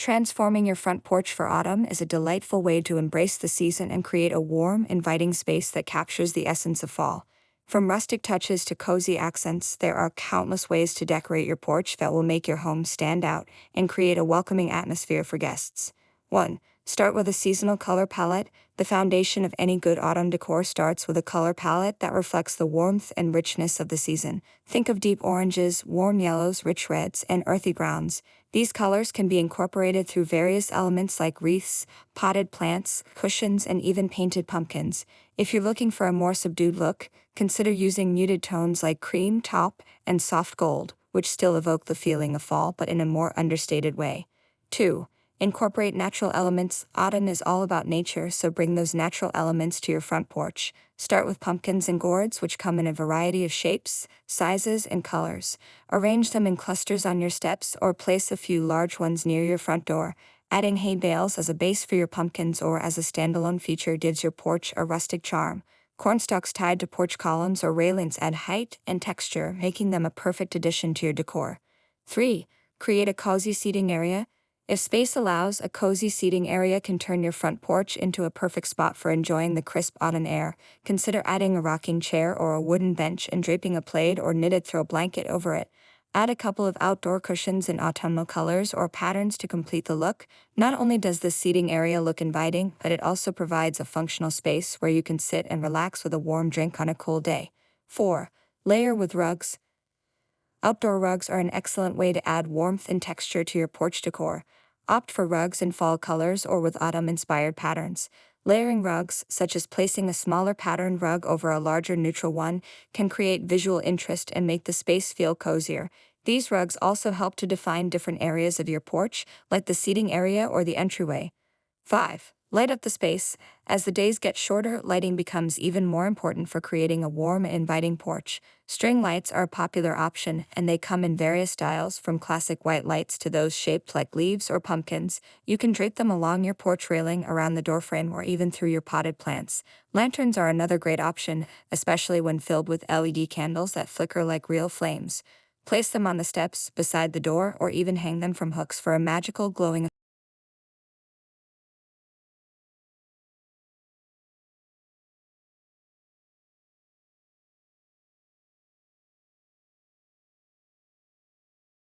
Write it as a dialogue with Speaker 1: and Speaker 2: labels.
Speaker 1: Transforming your front porch for autumn is a delightful way to embrace the season and create a warm, inviting space that captures the essence of fall. From rustic touches to cozy accents, there are countless ways to decorate your porch that will make your home stand out and create a welcoming atmosphere for guests. 1. Start with a seasonal color palette. The foundation of any good autumn decor starts with a color palette that reflects the warmth and richness of the season. Think of deep oranges, warm yellows, rich reds, and earthy browns. These colors can be incorporated through various elements like wreaths, potted plants, cushions, and even painted pumpkins. If you're looking for a more subdued look, consider using muted tones like cream, taupe, and soft gold, which still evoke the feeling of fall but in a more understated way. 2. Incorporate natural elements. Autumn is all about nature, so bring those natural elements to your front porch. Start with pumpkins and gourds, which come in a variety of shapes, sizes, and colors. Arrange them in clusters on your steps or place a few large ones near your front door. Adding hay bales as a base for your pumpkins or as a standalone feature gives your porch a rustic charm. Cornstalks tied to porch columns or railings add height and texture, making them a perfect addition to your decor. 3. Create a cozy seating area. If space allows, a cozy seating area can turn your front porch into a perfect spot for enjoying the crisp autumn air. Consider adding a rocking chair or a wooden bench and draping a plaid or knitted throw blanket over it. Add a couple of outdoor cushions in autumnal colors or patterns to complete the look. Not only does this seating area look inviting, but it also provides a functional space where you can sit and relax with a warm drink on a cool day. 4. Layer with rugs. Outdoor rugs are an excellent way to add warmth and texture to your porch decor. Opt for rugs in fall colors or with autumn-inspired patterns. Layering rugs, such as placing a smaller patterned rug over a larger neutral one, can create visual interest and make the space feel cozier. These rugs also help to define different areas of your porch, like the seating area or the entryway. 5. Light up the space. As the days get shorter, lighting becomes even more important for creating a warm and inviting porch. String lights are a popular option, and they come in various styles, from classic white lights to those shaped like leaves or pumpkins. You can drape them along your porch railing, around the doorframe, or even through your potted plants. Lanterns are another great option, especially when filled with LED candles that flicker like real flames. Place them on the steps, beside the door, or even hang them from hooks for a magical glowing